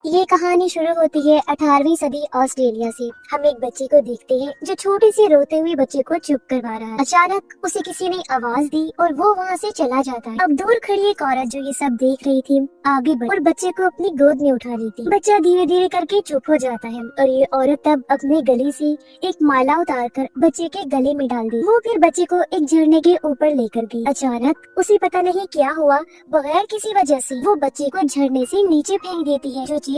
ये कहानी शुरू होती है 18वीं सदी ऑस्ट्रेलिया से। हम एक बच्चे को देखते हैं जो छोटे से रोते हुए बच्चे को चुप करवा रहा है। अचानक उसे किसी ने आवाज दी और वो वहाँ से चला जाता है। अब दूर खड़ी एक औरत जो ये सब देख रही थी आगे बढ़ी और बच्चे को अपनी गोद में उठा ली थी। बच्चा धीरे धीरे करके चुप हो जाता है और ये औरत तब अपने गले से एक माला उतार कर बच्चे के गले में डाल दी। वो फिर बच्चे को एक झरने के ऊपर लेकर गई। अचानक उसे पता नहीं क्या हुआ, बगैर किसी वजह से वो बच्चे को झरने से नीचे फेंक देती है, जो चीज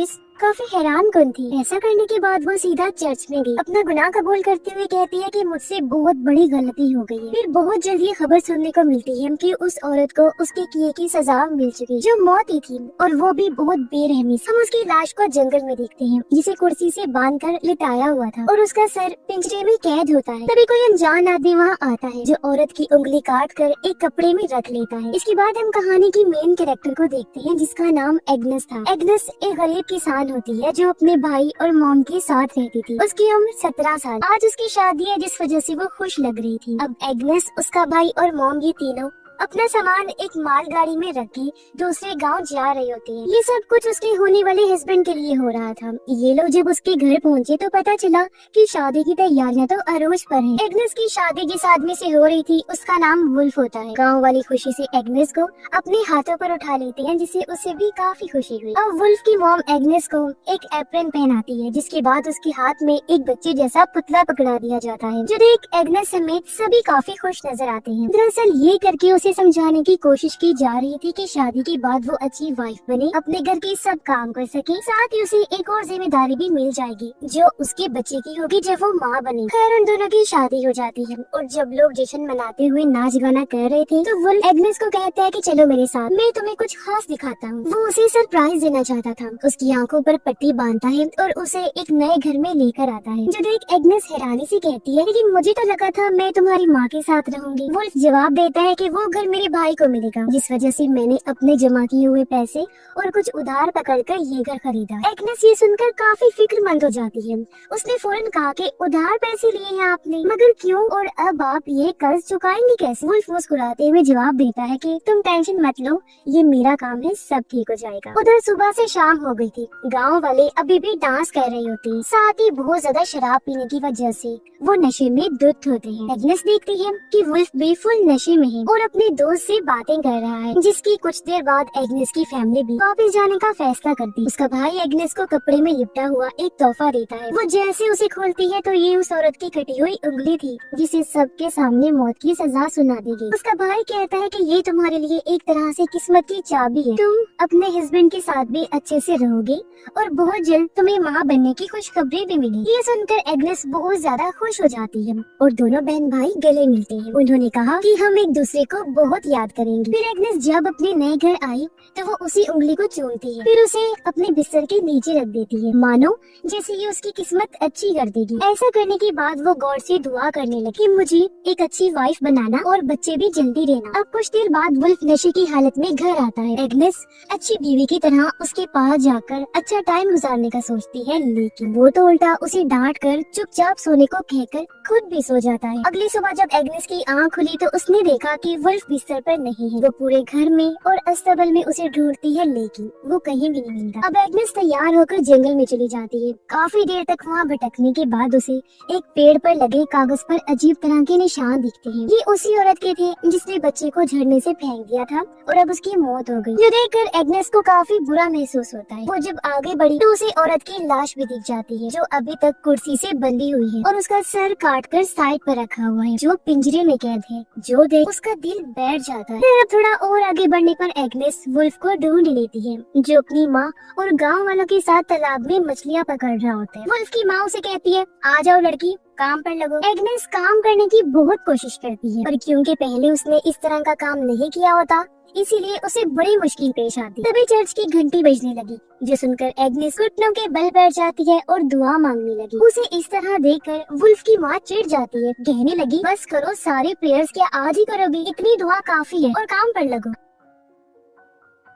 काफी हैरान कन थी। ऐसा करने के बाद वो सीधा चर्च में गई। अपना गुनाह कबूल करते हुए कहती है कि मुझसे बहुत बड़ी गलती हो गई है। फिर बहुत जल्द ये खबर सुनने को मिलती है कि उस औरत को उसके किए की सजा मिल चुकी, जो मौत ही थी, और वो भी बहुत बेरहमी से। हम उसकी लाश को जंगल में देखते हैं, जिसे कुर्सी से बांधकर लिटाया हुआ था और उसका सर पिंजरे में कैद होता है। तभी कोई अनजान आदमी वहाँ आता है, जो औरत की उंगली काट कर एक कपड़े में रख लेता है। इसके बाद हम कहानी की मेन कैरेक्टर को देखते हैं, जिसका नाम एग्नेस था। एग्नेस एक गरीब किसान होती है जो अपने भाई और मॉम के साथ रहती थी। उसकी उम्र 17 साल। आज उसकी शादी है, जिस वजह से वो खुश लग रही थी। अब एग्नेस, उसका भाई और मॉम, ये तीनों अपना सामान एक मालगाड़ी में रख के दूसरे गांव जा रहे होते हैं। ये सब कुछ उसके होने वाले हस्बैंड के लिए हो रहा था। ये लोग जब उसके घर पहुंचे तो पता चला कि शादी की तैयारियां तो अरोज पर हैं। एग्नेस की शादी जिस आदमी से हो रही थी उसका नाम वुल्फ होता है। गांव वाली खुशी से एग्नेस को अपने हाथों पर उठा लेते हैं, जिससे उसे भी काफी खुशी हुई। अब वुल्फ की मॉम एग्नेस को एक एप्रन पहनाती है, जिसके बाद उसके हाथ में एक बच्चे जैसा पुतला पकड़ा दिया जाता है, जो देख एग्नेस समेत सभी काफी खुश नजर आते हैं। दरअसल ये करके उसे समझाने की कोशिश की जा रही थी कि शादी के बाद वो अच्छी वाइफ बने, अपने घर के सब काम कर सके, साथ ही उसे एक और जिम्मेदारी भी मिल जाएगी जो उसके बच्चे की होगी जब वो माँ बने। खैर, उन दोनों की शादी हो जाती है और जब लोग जश्न मनाते हुए नाच गाना कर रहे थे तो वुल्फ एग्नेस को कहता है कि चलो मेरे साथ, मैं तुम्हें कुछ खास दिखाता हूँ। वो उसे सरप्राइज देना चाहता था। उसकी आंखों पर पट्टी बांधता है और उसे एक नए घर में लेकर आता है, जो देख एग्नेस हैरानी से कहती है, लेकिन मुझे तो लगा था मैं तुम्हारी माँ के साथ रहूंगी। वुल्फ जवाब देता है कि वो घर मेरे भाई को मिलेगा, जिस वजह से मैंने अपने जमा किए हुए पैसे और कुछ उधार पकड़कर ये घर खरीदा। एग्नेस ये सुनकर काफी फिक्रमंद हो जाती है। उसने फौरन कहा कि उधार पैसे लिए हैं आपने, मगर क्यों, और अब आप ये कर्ज चुकाएंगे कैसे? वुल्फ मुस्कुराते हुए जवाब देता है कि तुम टेंशन मत लो, ये मेरा काम है, सब ठीक हो जाएगा। उधर सुबह से शाम हो गई थी। गाँव वाले अभी भी डांस कर रहे होते हैं, साथ ही बहुत ज्यादा शराब पीने की वजह से वो नशे में धुत होते हैं। एग्नेस देखती है कि वुल्फ भी फुल नशे में है और अपने दोस्त से बातें कर रहा है, जिसकी कुछ देर बाद एग्नेस की फैमिली भी वापस जाने का फैसला करती। उसका भाई एग्नेस को कपड़े में लिपटा हुआ एक तोहफा देता है। वो जैसे उसे खोलती है तो ये उस औरत की कटी हुई उंगली थी, जिसे सबके सामने मौत की सजा सुना दी गई। उसका भाई कहता है कि ये तुम्हारे लिए एक तरह से किस्मत की चाबी है, तुम अपने हस्बैंड के साथ भी अच्छे से रहोगे और बहुत जल्द तुम्हें माँ बनने की खुशखबरी भी मिली। ये सुनकर एग्नेस बहुत ज्यादा खुश हो जाती है और दोनों बहन भाई गले मिलते हैं। उन्होंने कहा कि हम एक दूसरे को बहुत याद करेंगे। फिर एग्नेस जब अपने नए घर आई तो वो उसी उंगली को चूमती है, फिर उसे अपने बिस्तर के नीचे रख देती है, मानो जैसे ये उसकी किस्मत अच्छी कर देगी। ऐसा करने के बाद वो गॉड से दुआ करने लगी, मुझे एक अच्छी वाइफ बनाना और बच्चे भी जल्दी देना। अब कुछ देर बाद वुल्फ नशे की हालत में घर आता है। एग्नेस अच्छी बीवी की तरह उसके पास जाकर अच्छा टाइम गुजारने का सोचती है, लेकिन वो तो उल्टा उसे डांट कर चुपचाप सोने को कहकर खुद भी सो जाता है। अगली सुबह जब एग्नेस की आँख खुली तो उसने देखा कि वुल्फ बिस्तर पर नहीं है। वो पूरे घर में और अस्तबल में उसे ढूंढती है, लेकिन वो कहीं भी नहीं मिलता। अब एग्नेस तैयार होकर जंगल में चली जाती है। काफी देर तक वहाँ भटकने के बाद उसे एक पेड़ पर लगे कागज पर अजीब तरह के निशान दिखते हैं। ये उसी औरत के थे जिसने बच्चे को झरने से फेंक दिया था और अब उसकी मौत हो गई। ये देखकर एग्नेस को काफी बुरा महसूस होता है। वो जब आगे बढ़ी तो उसे औरत की लाश भी दिख जाती है, जो अभी तक कुर्सी से बंधी हुई है और उसका सर काटकर साइड पर रखा हुआ है, जो पिंजरे में कैद है। जो देख उसका दिल बैठ जाता है। फिर थोड़ा और आगे बढ़ने पर एग्नेस वुल्फ को ढूंढ लेती है, जो अपनी माँ और गांव वालों के साथ तालाब में मछलियाँ पकड़ रहा होता है। वुल्फ की माँ उसे कहती है, आ जाओ लड़की, काम पर लगो। एग्नेस काम करने की बहुत कोशिश करती है, पर क्योंकि पहले उसने इस तरह का काम नहीं किया होता, इसीलिए उसे बड़ी मुश्किल पेश आती। तभी चर्च की घंटी बजने लगी, जो सुनकर एग्नेस घुटनों के बल बैठ जाती है और दुआ मांगने लगी। उसे इस तरह देखकर वुल्फ की माँ चिढ़ जाती है, कहने लगी, बस करो, सारे प्रेयर्स क्या आज ही करोगे? इतनी दुआ काफी है और काम पर लगो।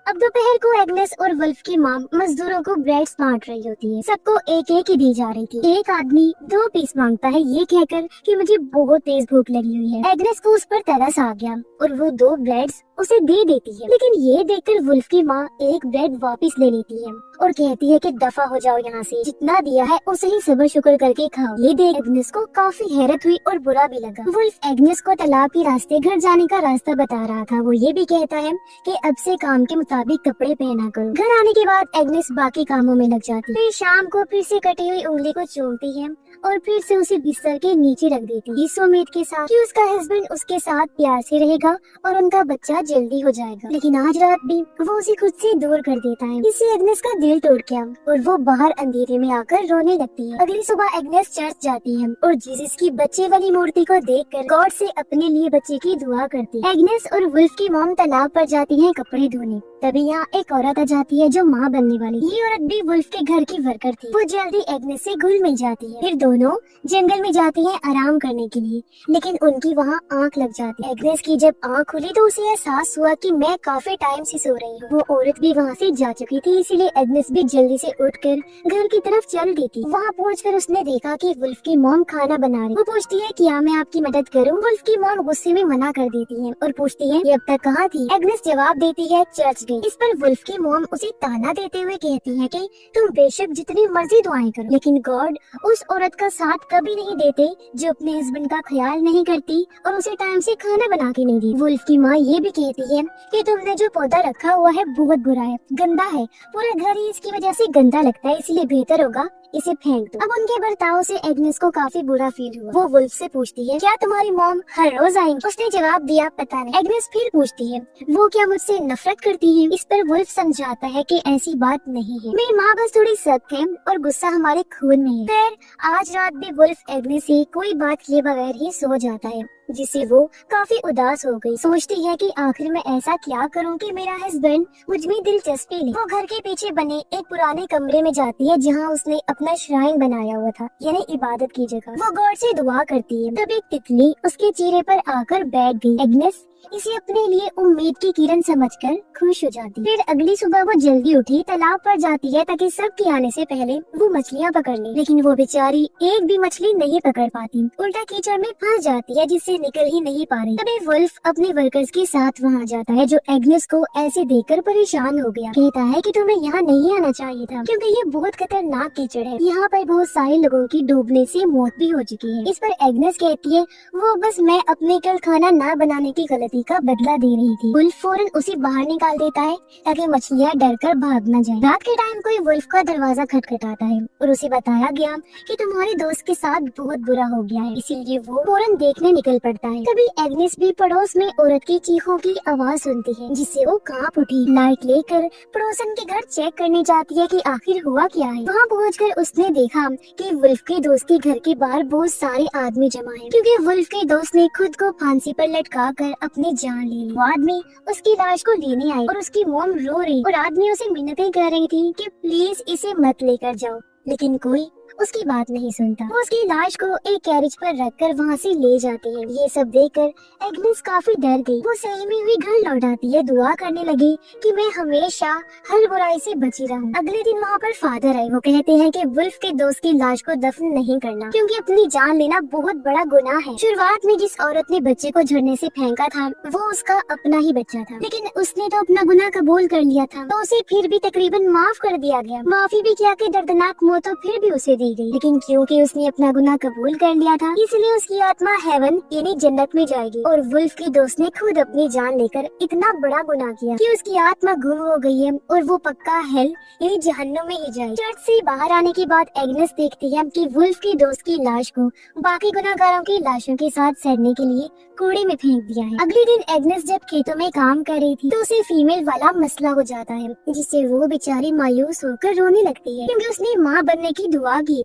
अब दोपहर को एग्नेस और वुल्फ की माँ मजदूरों को ब्रेड्स बांट रही होती है। सबको एक एक ही दी जा रही थी। एक आदमी 2 पीस मांगता है, ये कहकर कि मुझे बहुत तेज भूख लगी हुई है। एग्नेस को उस पर तरस आ गया और वो 2 ब्रेड्स उसे दे देती है। लेकिन ये देखकर वुल्फ की माँ एक ब्रेड वापस ले लेती है और कहती है कि दफा हो जाओ यहाँ से, जितना दिया है उसे ही सब्र शुक्र करके खाओ। ये देख एग्नेस को काफी हैरत हुई और बुरा भी लगा। वुल्फ एग्नेस को तालाब के रास्ते घर जाने का रास्ता बता रहा था। वो ये भी कहता है कि अब से काम के मुताबिक कपड़े पहना करो। घर आने के बाद एग्नेस बाकी कामों में लग जाती है। फिर शाम को फिर से कटी हुई उंगली को चूमती है और फिर से उसे बिस्तर के नीचे रख देती है, इस उम्मीद के साथ कि उसका हस्बैंड उसके साथ प्यार से रहेगा और उनका बच्चा जल्दी हो जाएगा। लेकिन आज रात भी वो उसे खुद से दूर कर देता है। इससे एग्नेस का दिल टूट गया और वो बाहर अंधेरे में आकर रोने लगती है। अगली सुबह एग्नेस चर्च जाती है और जीसस की बच्चे वाली मूर्ति को देखकर गॉड से अपने लिए बच्चे की दुआ करती है। एग्नेस और वुल्फ की मॉम तालाब पर जाती है कपड़े धोने। तभी यहाँ एक औरत आ जाती है जो माँ बनने वाली। ये औरत भी वुल्फ के घर की वर्कर थी। वो जल्दी एग्नेस से घुल मिल जाती है। फिर दोनों जंगल में जाती हैं आराम करने के लिए, लेकिन उनकी वहाँ आंख लग जाती है। एग्नेस की जब आंख खुली तो उसे एहसास हुआ कि मैं काफी टाइम से सो रही हूँ। वो औरत भी वहाँ से जा चुकी थी, इसीलिए एग्नेस भी जल्दी से उठकर घर की तरफ चल दी थी। वहाँ पहुंचकर उसने देखा कि वुल्फ की मॉम खाना बना रही। वो पूछती है क्या मैं आपकी मदद करूँ? वुल्फ की मॉम गुस्से में मना कर देती है और पूछती है कि अब तक कहाँ थी? एग्नेस जवाब देती है चर्च गई। इस पर वुल्फ की मॉम उसे ताना देते हुए कहती है कि तुम बेशक जितनी मर्जी दुआएं करो, लेकिन गॉड उस औरत का साथ कभी नहीं देते जो अपने हस्बैंड का ख्याल नहीं करती और उसे टाइम से खाना बना के नहीं दी। वुल्फ की माँ ये भी कहती है कि तुमने जो पौधा रखा हुआ है बहुत बुरा है, गंदा है, पूरा घर ही इसकी वजह से गंदा लगता है, इसलिए बेहतर होगा इसे फेंक दो। अब उनके बर्ताव से एग्नेस को काफी बुरा फील हुआ। वो वुल्फ से पूछती है क्या तुम्हारी मॉम हर रोज आएंगी? उसने जवाब दिया पता नहीं। एग्नेस फिर पूछती है वो क्या मुझसे नफरत करती है? इस पर वुल्फ समझाता है कि ऐसी बात नहीं है, मेरी माँ बस थोड़ी सख्त है और गुस्सा हमारे खून में है। फिर आज रात भी वुल्फ एग्नेस से कोई बात किए बगैर ही सो जाता है, जिससे वो काफी उदास हो गई। सोचती है कि आखिर मैं ऐसा क्या करूं कि मेरा हस्बैंड मुझ में दिलचस्पी ले। वो घर के पीछे बने एक पुराने कमरे में जाती है जहां उसने अपना श्राइन बनाया हुआ था, यानी इबादत की जगह। वो गॉड से दुआ करती है। तब एक तितली उसके चेहरे पर आकर बैठ गई। एग्नेस इसे अपने लिए उम्मीद की किरण समझकर खुश हो जाती। फिर अगली सुबह वो जल्दी उठी, तालाब पर जाती है ताकि सबके आने से पहले वो मछलियाँ पकड़ ले। लेकिन वो बेचारी एक भी मछली नहीं पकड़ पाती, उल्टा कीचड़ में फंस जाती है जिससे निकल ही नहीं पा रही। तभी वुल्फ अपने वर्कर्स के साथ वहाँ जाता है जो एग्नेस को ऐसे देखकर परेशान हो गया। कहता है कि तुम्हें यहाँ नहीं आना चाहिए था क्योंकि ये बहुत खतरनाक कीचड़ है। यहाँ पर बहुत सारे लोगों की डूबने से मौत भी हो चुकी है। इस पर एग्नेस कहती है वो बस मैं अपने कल खाना न बनाने की गलती का बदला दे रही थी। वुल्फ फौरन उसे बाहर निकाल देता है ताकि मछलियाँ डरकर भाग न जाएं। रात के टाइम कोई वुल्फ का दरवाजा खटखटाता है और उसे बताया गया कि तुम्हारे दोस्त के साथ बहुत बुरा हो गया है, इसीलिए वो फौरन देखने निकल पड़ता है। तभी एग्नेस भी पड़ोस में औरत की चीखों की आवाज सुनती है जिससे वो कांप उठी। लाइट लेकर पड़ोसन के घर चेक करने जाती है कि आखिर हुआ क्या है। वहाँ पहुंचकर उसने देखा कि वुल्फ के दोस्त के घर के बाहर बहुत सारे आदमी जमा है क्योंकि वुल्फ के दोस्त ने खुद को फांसी पर लटका कर अपनी जान ले ली। वो आदमी उसकी लाश को लेने आए और उसकी मॉम रो रही और आदमी उसे मिन्नतें कर रही थी कि प्लीज इसे मत लेकर जाओ, लेकिन कोई उसकी बात नहीं सुनता। वो उसकी लाश को एक कैरेज पर रखकर वहाँ से ले जाते हैं। ये सब देखकर एग्नेस काफी डर गई। वो सही में भी घर लौट आती है, दुआ करने लगी कि मैं हमेशा हर बुराई से बची रहूं। अगले दिन वहाँ पर फादर आए। वो कहते हैं कि वुल्फ के दोस्त की लाश को दफन नहीं करना क्योंकि अपनी जान लेना बहुत बड़ा गुनाह है। शुरुआत में जिस औरत ने बच्चे को झरने से फेंका था वो उसका अपना ही बच्चा था, लेकिन उसने तो अपना गुनाह कबूल कर लिया था तो उसे फिर भी तकरीबन माफ कर दिया गया। माफी भी किया कि दर्दनाक मौत तो फिर भी उसे दी गई, लेकिन क्योंकि उसने अपना गुनाह कबूल कर लिया था इसलिए उसकी आत्मा हेवन यानी जन्नत में जाएगी। और वुल्फ के दोस्त ने खुद अपनी जान लेकर इतना बड़ा गुनाह किया कि उसकी आत्मा गुम हो गई है और वो पक्का हेल यानी जहन्नुम में ही जाएगी। चर्च से बाहर आने के बाद एग्नेस देखती है कि वुल्फ के दोस्त की लाश को बाकी गुनाहगारों की लाशों के साथ सड़ने के लिए कूड़े में फेंक दिया है। अगले दिन एग्नेस जब खेतों में काम कर रही थी तो उसे फीमेल वाला मसला हो जाता है जिससे वो बेचारी मायूस होकर रोने लगती है क्योंकि उसने माँ बनने की दुआ की।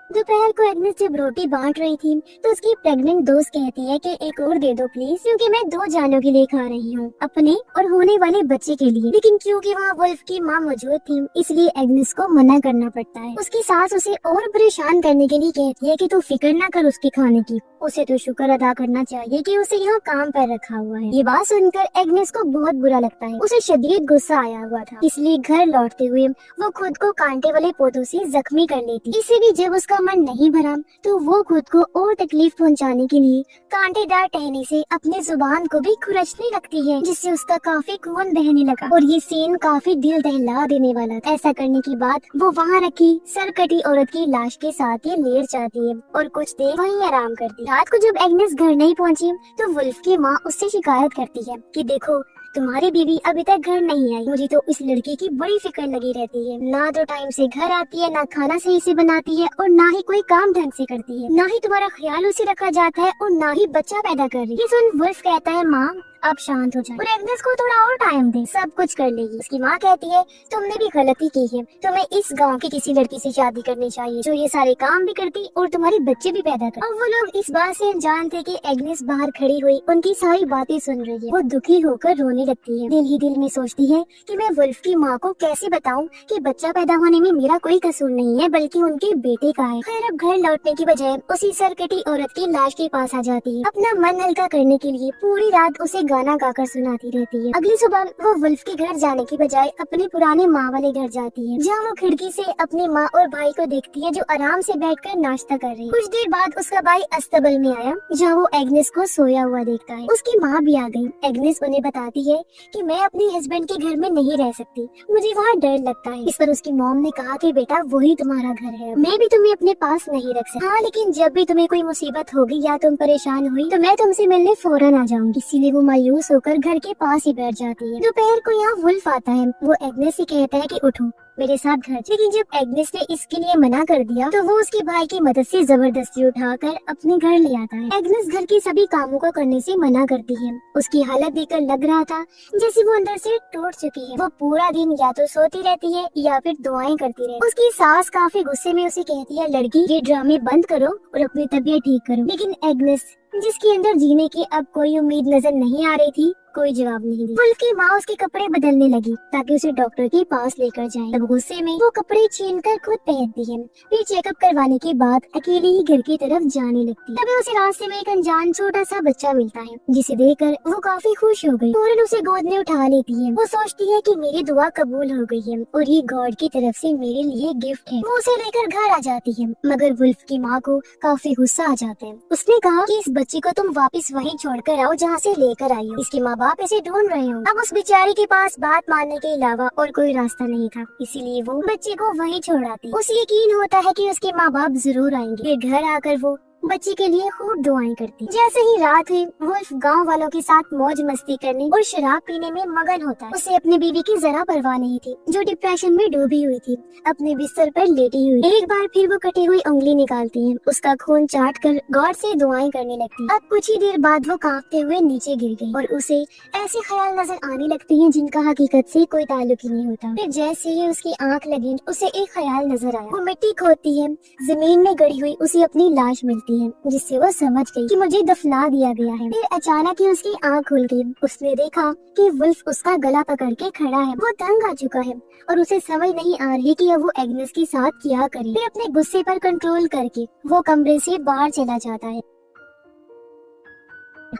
दोपहर को एग्नेस जब रोटी बांट रही थी तो उसकी प्रेग्नेंट दोस्त कहती है कि एक और दे दो प्लीज क्योंकि मैं 2 जानों के लिए खा रही हूँ, अपने और होने वाले बच्चे के लिए। लेकिन क्योंकि वहाँ वुल्फ की माँ मौजूद थी इसलिए एग्नेस को मना करना पड़ता है। उसकी सास उसे और परेशान करने के लिए कहती है कि तू फिक्र ना कर उसके खाने की, उसे तो शुक्र अदा करना चाहिए कि उसे यहाँ काम पर रखा हुआ है। ये बात सुनकर एग्नेस को बहुत बुरा लगता है। उसे शदीद गुस्सा आया हुआ था, इसलिए घर लौटते हुए वो खुद को कांटे वाले पौधों से जख्मी कर लेती। इसे भी जब उसका मन नहीं भरा तो वो खुद को और तकलीफ पहुंचाने के लिए कांटेदार टहनी से अपनी जुबान को भी खुरचने लगती है, जिससे उसका काफी खून बहने लगा और ये सीन काफी दिल दहला देने वाला था। ऐसा करने के बाद वो वहाँ रखी सरकटी औरत की लाश के साथ ही लेट जाती है और कुछ देर वहीं आराम करती है। रात को जब एग्नेस घर नहीं पहुंची तो वुल्फ की माँ उससे शिकायत करती है कि देखो, तुम्हारी बीवी अभी तक घर नहीं आई। मुझे तो इस लड़की की बड़ी फिक्र लगी रहती है, ना तो टाइम से घर आती है, ना खाना सही से बनाती है और ना ही कोई काम ढंग से करती है, ना ही तुम्हारा ख्याल उसे रखा जाता है और ना ही बच्चा पैदा कर रही है। ये सुन वुल्फ कहता है, माँ आप शांत हो जाए और एग्नेस को थोड़ा और टाइम दे, सब कुछ कर लेगी। उसकी माँ कहती है, तुमने भी गलती की है, तुम्हें इस गांव की किसी लड़की से शादी करनी चाहिए जो ये सारे काम भी करती और तुम्हारे बच्चे भी पैदा कर। अब वो लोग इस बात से अनजान थे कि एग्नेस बाहर खड़ी हुई उनकी सारी बातें सुन रही है। वो दुखी होकर रोने लगती है, दिल ही दिल में सोचती है कि मैं वुल्फ की माँ को कैसे बताऊं कि बच्चा पैदा होने में मेरा कोई कसूर नहीं है बल्कि उनके बेटे का है। खैर अब घर लौटने की बजाय उसी सरकटी औरत की लाश के पास आ जाती है। अपना मन हल्का करने के लिए पूरी रात उसे गाना गाकर सुनाती रहती है। अगली सुबह वो वुल्फ के घर जाने की बजाय अपने पुराने माँ वाले घर जाती है, जहाँ वो खिड़की से अपनी माँ और भाई को देखती है जो आराम से बैठकर नाश्ता कर रही है। कुछ देर बाद उसका भाई अस्तबल में आया, जहाँ वो एग्नेस को सोया हुआ देखता है। उसकी माँ भी आ गई। एग्नेस उन्हें बताती है कि मैं अपने हस्बैंड के घर में नहीं रह सकती, मुझे वहाँ डर लगता है। इस पर उसकी मॉम ने कहा कि बेटा वही तुम्हारा घर है, मैं भी तुम्हें अपने पास नहीं रख सकती। हाँ, लेकिन जब भी तुम्हें कोई मुसीबत होगी या तुम परेशान हुई तो मैं तुमसे मिलने फौरन आ जाऊंगी। इसीलिए वो मायूस होकर घर के पास ही बैठ जाती है। दोपहर को यहाँ वुल्फ आता है। वो एग्नेस से कहता है कि उठो मेरे साथ घर। लेकिन जब एग्नेस ने इसके लिए मना कर दिया तो वो उसके भाई की मदद से जबरदस्ती उठाकर अपने घर ले आता है। एग्नेस घर के सभी कामों को करने से मना करती है। उसकी हालत देखकर लग रहा था जैसे वो अंदर से टूट चुकी है। वो पूरा दिन या तो सोती रहती है या फिर दुआएं करती रहती है। उसकी सास काफी गुस्से में उसे कहती है, लड़की ये ड्रामे बंद करो और अपनी तबीयत ठीक करो। लेकिन एग्नेस, जिसके अंदर जीने की अब कोई उम्मीद नजर नहीं आ रही थी, कोई जवाब नहीं दी। वुल्फ की माँ उसके कपड़े बदलने लगी ताकि उसे डॉक्टर के पास लेकर जाए। तब गुस्से में वो कपड़े छीनकर खुद पहनती है। फिर चेकअप करवाने के बाद अकेले ही घर की तरफ जाने लगती है। तभी उसे रास्ते में एक अनजान छोटा सा बच्चा मिलता है, जिसे देखकर वो काफी खुश हो गई। फौरन उसे गोद में उठा लेती है। वो सोचती है कि मेरी दुआ कबूल हो गई है और ये गॉड की तरफ से मेरे लिए गिफ्ट है। वो उसे लेकर घर आ जाती है, मगर वुल्फ की माँ को काफी गुस्सा आ जाता है। उसने कहा कि इस बच्चे को तुम वापस वहीं छोड़कर आओ जहाँ से लेकर आई हो। इसके माँ बाप इसे ढूंढ रहे हो। अब उस बेचारी के पास बात मानने के अलावा और कोई रास्ता नहीं था, इसीलिए वो बच्चे को वहीं छोड़ आती। उसे यकीन होता है कि उसके माँ बाप जरूर आएंगे। फिर घर आकर वो बच्चे के लिए खूब दुआएं करती। जैसे ही रात हुई, वुल्फ गांव वालों के साथ मौज मस्ती करने और शराब पीने में मगन होता है। उसे अपनी बीवी की जरा परवाह नहीं थी, जो डिप्रेशन में डूबी हुई थी, अपने बिस्तर पर लेटी हुई। एक बार फिर वो कटी हुई उंगली निकालती है, उसका खून चाट कर गॉड से दुआएं करने लगती। अब कुछ ही देर बाद वो कांपते हुए नीचे गिर गई और उसे ऐसे ख्याल नजर आने लगते हैं जिनका हकीकत से कोई ताल्लुक ही नहीं होता। फिर जैसे ही उसकी आंख लगी, उसे एक ख्याल नजर आया। वो मिट्टी खोदती है, जमीन में गड़ी हुई उसे अपनी लाश मिलती है, जिससे वो समझ गई कि मुझे दफना दिया गया है। फिर अचानक ही उसकी आंख खुल गई। उसने देखा कि वुल्फ उसका गला पकड़ के खड़ा है। वो तंग आ चुका है और उसे समझ नहीं आ रही कि अब वो एग्नेस के साथ क्या करे। फिर अपने गुस्से पर कंट्रोल करके वो कमरे से बाहर चला जाता है।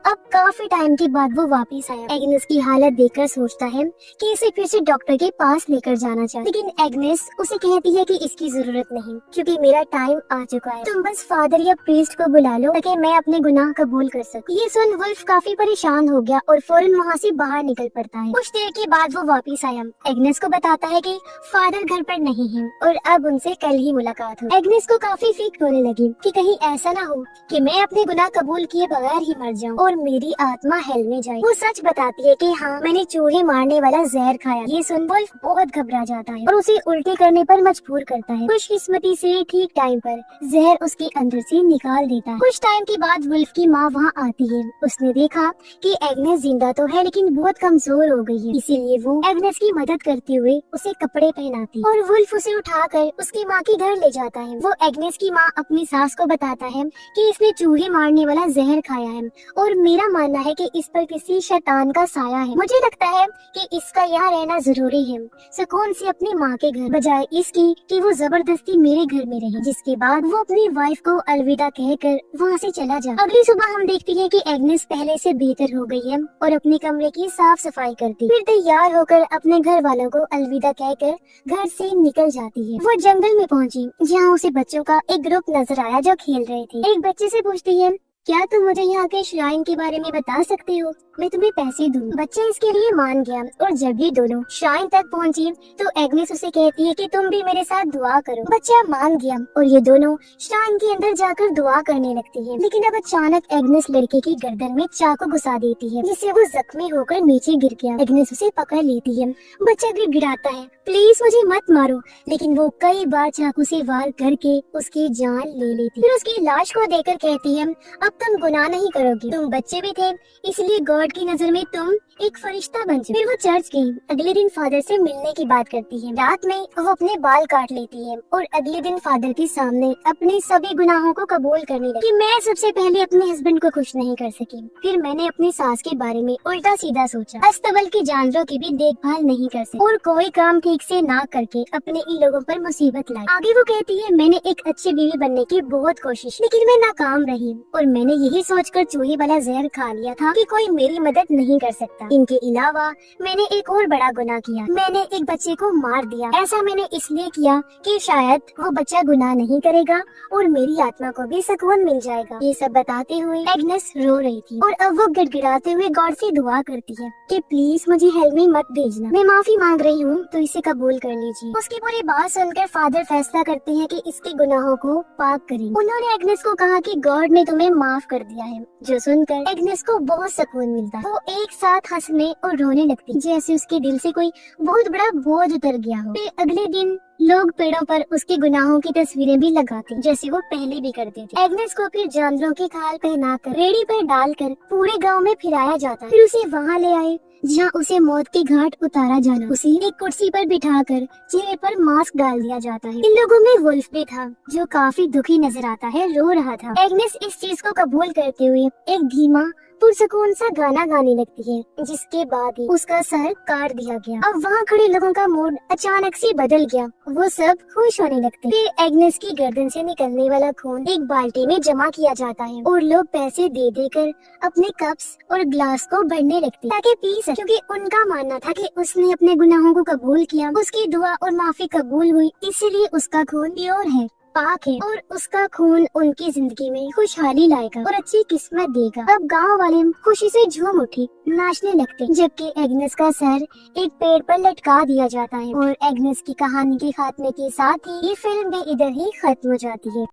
अब काफी टाइम के बाद वो वापस आया। एग्नेस की हालत देखकर सोचता है कि इसे फिर से डॉक्टर के पास लेकर जाना चाहिए, लेकिन एग्नेस उसे कहती है कि इसकी जरूरत नहीं, क्योंकि मेरा टाइम आ चुका है। तुम बस फादर या प्रीस्ट को बुला लो ताकि मैं अपने गुनाह कबूल कर सकूं। ये सुन वुल्फ काफी परेशान हो गया और फौरन वहाँ से बाहर निकल पड़ता है। कुछ देर के बाद वो वापस आया। एग्नेस को बताता है कि फादर घर पर नहीं है और अब उनसे कल ही मुलाकात हो। एग्नेस को काफी फिक्र होने लगी कि कहीं ऐसा ना हो कि मैं अपने गुनाह कबूल किए बगैर ही मर जाऊँ और मेरी आत्मा हेल में जाए। वो सच बताती है कि हाँ, मैंने चूहे मारने वाला जहर खाया। ये सुन वुल्फ बहुत घबरा जाता है और उसे उल्टे करने पर मजबूर करता है। खुशकिस्मती से ठीक टाइम पर जहर उसके अंदर से निकाल देता है। कुछ टाइम के बाद वुल्फ की माँ वहाँ आती है। उसने देखा कि एग्नेस जिंदा तो है लेकिन बहुत कमजोर हो गई है, इसीलिए वो एग्नेस की मदद करते हुए उसे कपड़े पहनाती और वुल्फ उसे उठाकर उसकी माँ के घर ले जाता है। वो एग्नेस की माँ अपनी सास को बताता है कि इसने चूहे मारने वाला जहर खाया है और और मेरा मानना है कि इस पर किसी शैतान का साया है। मुझे लगता है कि इसका यहाँ रहना जरूरी है, सुकून से अपनी माँ के घर, बजाय इसकी कि वो जबरदस्ती मेरे घर में रहे, जिसके बाद वो अपनी वाइफ को अलविदा कहकर वहाँ से चला जा। अगली सुबह हम देखती हैं कि एग्नेस पहले से बेहतर हो गई है और अपने कमरे की साफ सफाई करती, फिर तैयार होकर अपने घर वालों को अलविदा कहकर घर से निकल जाती है। वो जंगल में पहुंची जहाँ उसे बच्चों का एक ग्रुप नजर आया जो खेल रहे थे। एक बच्चे से पूछती है, क्या तुम मुझे यहाँ के श्राइन के बारे में बता सकते हो? मैं तुम्हें पैसे दूंगी। बच्चा इसके लिए मान गया और जब ये दोनों श्राइन तक पहुँची तो एग्नेस उसे कहती है कि तुम भी मेरे साथ दुआ करो। बच्चा मान गया और ये दोनों श्राइन के अंदर जाकर दुआ करने लगती है। लेकिन अब अचानक एग्नेस लड़के की गर्दन में चाकू घुसा देती है, जिससे वो जख्मी होकर नीचे गिर गया। एग्नेस उसे पकड़ लेती है। बच्चा गिड़गिड़ाता है, प्लीज मुझे मत मारो, लेकिन वो कई बार चाकू से वार करके उसकी जान ले लेती। फिर उसकी लाश को देखकर कहती है, अब तुम गुनाह नहीं करोगी, तुम बच्चे भी थे, इसलिए गॉड की नजर में तुम एक फरिश्ता बन जाओ। फिर वो चर्च गई। अगले दिन फादर से मिलने की बात करती है। रात में वो अपने बाल काट लेती है और अगले दिन फादर के सामने अपने सभी गुनाहों को कबूल करने लगी कि मैं सबसे पहले अपने हस्बैंड को खुश नहीं कर सकी। फिर मैंने अपनी सास के बारे में उल्टा सीधा सोचा, अस्तबल के जानवरों की भी देखभाल नहीं कर सकी और कोई काम ठीक से ना करके अपने इन लोगों पर मुसीबत लाई। आगे वो कहती है, मैंने एक अच्छी बीवी बनने की बहुत कोशिश, लेकिन मैं नाकाम रही और मैंने यही सोचकर चूहे वाला जहर खा लिया था कि कोई मेरी मदद नहीं कर सकता। इनके अलावा मैंने एक और बड़ा गुनाह किया, मैंने एक बच्चे को मार दिया। ऐसा मैंने इसलिए किया कि शायद वो बच्चा गुनाह नहीं करेगा और मेरी आत्मा को भी सुकून मिल जाएगा। ये सब बताते हुए एग्नेस रो रही थी और अब वो गिड़गिड़ाते हुए गॉड से दुआ करती है कि प्लीज मुझे हेल में मत भेजना, मैं माफी मांग रही हूँ तो इसे कबूल कर लीजिए। उसकी पूरी बात सुनकर फादर फैसला करते हैं कि इसके गुनाहों को पाक करें। उन्होंने एग्नेस को कहा कि गॉड ने तुम्हें माफ कर दिया है, जो सुनकर एग्नेस को बहुत सुकून मिलता। वो एक साथ हंसने और रोने लगती, जैसे उसके दिल से कोई बहुत बड़ा बोझ उतर गया हो। फिर अगले दिन लोग पेड़ों पर उसके गुनाहों की तस्वीरें भी लगाते, जैसे वो पहले भी करते थे। एग्नेस को फिर जानवरों की खाल पहनाकर रेडी पर डालकर पूरे गांव में फिराया जाता। फिर उसे वहां ले आए जहाँ उसे मौत के घाट उतारा जाना। उसे एक कुर्सी पर बिठाकर चेहरे पर मास्क डाल दिया जाता है। इन लोगों में वुल्फ भी था जो काफी दुखी नजर आता है, रो रहा था। एग्नेस इस चीज को कबूल करते हुए एक धीमा पुरसुकून सा गाना गाने लगती है, जिसके बाद ही उसका सर काट दिया गया। अब वहाँ खड़े लोगों का मूड अचानक से बदल गया, वो सब खुश होने लगते। फिर एग्नेस की गर्दन से निकलने वाला खून एक बाल्टी में जमा किया जाता है और लोग पैसे दे देकर अपने कप्स और ग्लास को भरने लगते ताकि पी सके, क्योंकि उनका मानना था कि उसने अपने गुनाहों को कबूल किया, उसकी दुआ और माफी कबूल हुई, इसलिए उसका खून प्योर है, पाक है और उसका खून उनकी जिंदगी में खुशहाली लाएगा और अच्छी किस्मत देगा। अब गांव वाले खुशी से झूम उठे, नाचने लगते, जबकि एग्नेस का सर एक पेड़ पर लटका दिया जाता है। और एग्नेस की कहानी के खात्मे के साथ ही ये फिल्म भी इधर ही खत्म हो जाती है।